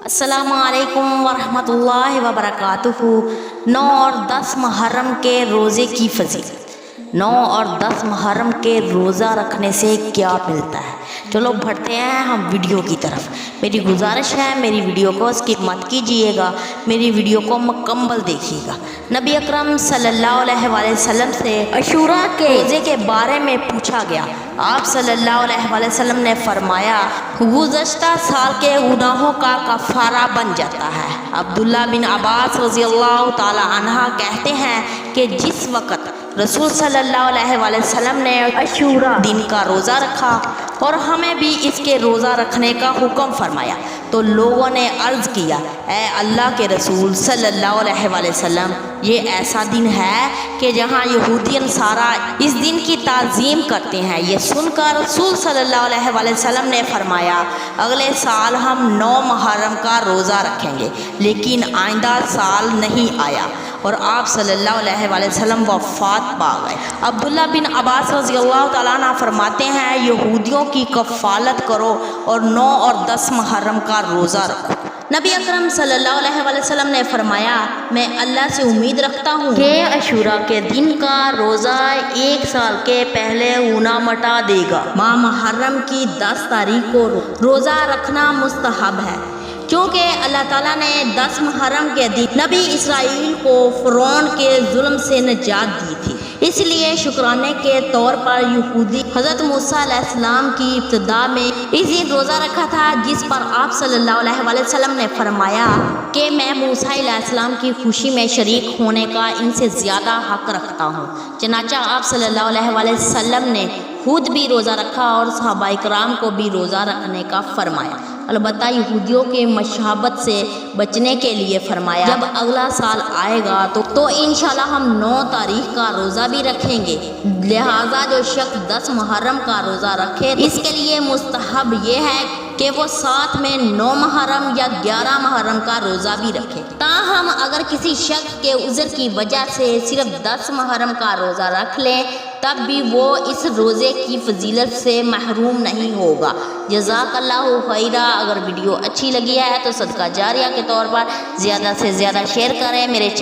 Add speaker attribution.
Speaker 1: السلام علیکم ورحمۃ اللہ وبرکاتہ۔ 9 اور 10 محرم کے روزے کی فضیلت۔ 9 اور 10 محرم کے روزہ رکھنے سے کیا ملتا ہے؟ چلو بڑھتے ہیں ہم ویڈیو کی طرف۔ میری گزارش ہے میری ویڈیو کو اسکپ مت کیجیے گا، میری ویڈیو کو مکمل دیکھیے گا۔ نبی اکرم صلی اللہ علیہ وآلہ وسلم سے عاشوراء کے روزے کے بارے میں پوچھا گیا۔ آپ صلی اللہ علیہ وآلہ وسلم نے فرمایا، گزشتہ سال کے گناہوں کا کفارہ بن جاتا ہے۔ عبداللہ بن عباس رضی اللہ تعالی عنہ کہتے ہیں کہ جس وقت رسول صلی اللہ علیہ وآلہ وسلم نے عاشوراء دن کا روزہ رکھا اور ہمیں بھی اس کے روزہ رکھنے کا حکم فرمایا تو لوگوں نے عرض کیا، اے اللہ کے رسول صلی اللہ علیہ وآلہ وسلم، یہ ایسا دن ہے کہ جہاں یہودی نصارہ اس دن کی تعظیم کرتے ہیں۔ یہ سن کر رسول صلی اللہ علیہ وآلہ وسلم نے فرمایا، اگلے سال ہم 9 محرم کا روزہ رکھیں گے، لیکن آئندہ سال نہیں آیا اور آپ صلی اللہ علیہ وآلہ وسلم وفات پا گئے۔ عبداللہ بن عباس رضی اللہ تعالیٰ عنہ فرماتے ہیں، یہودیوں کی کفالت کرو اور 9 اور 10 محرم کا روزہ رکھو۔ نبی اکرم صلی اللہ علیہ وآلہ وسلم نے فرمایا، میں اللہ سے امید رکھتا ہوں کہ عاشوراء کے دن کا روزہ 1 سال کے پہلے گناہ مٹا دے گا۔ ماہ محرم کی 10 تاریخ کو روزہ رکھنا مستحب ہے، کیونکہ اللہ تعالیٰ نے 10 محرم کے دن نبی اسرائیل کو فرعون کے ظلم سے نجات دی تھی، اس لیے شکرانے کے طور پر یہودی حضرت موسیٰ علیہ السلام کی ابتدا میں اس دن روزہ رکھا تھا، جس پر آپ صلی اللہ علیہ وآلہ وسلم نے فرمایا کہ میں موسیٰ علیہ السلام کی خوشی میں شریک ہونے کا ان سے زیادہ حق رکھتا ہوں۔ چنانچہ آپ صلی اللہ علیہ وآلہ وسلم نے خود بھی روزہ رکھا اور صحابہ کرام کو بھی روزہ رکھنے کا فرمایا، البتہ یہودیوں کے مشابہت سے بچنے کے لیے فرمایا، جب اگلا سال آئے گا تو انشاءاللہ ہم 9 تاریخ کا روزہ بھی رکھیں گے، لہٰذا جو شخص 10 محرم کا روزہ رکھے اس کے لیے مستحب یہ ہے کہ وہ ساتھ میں 9 محرم یا 11 محرم کا روزہ بھی رکھے۔ تاہم اگر کسی شخص کے عذر کی وجہ سے صرف 10 محرم کا روزہ رکھ لیں تب بھی وہ اس روزے کی فضیلت سے محروم نہیں ہوگا۔ جزاک اللہ خیرہ۔ اگر ویڈیو اچھی لگی ہے تو صدقہ جاریہ کے طور پر زیادہ سے زیادہ شیئر کریں۔ میرے چینل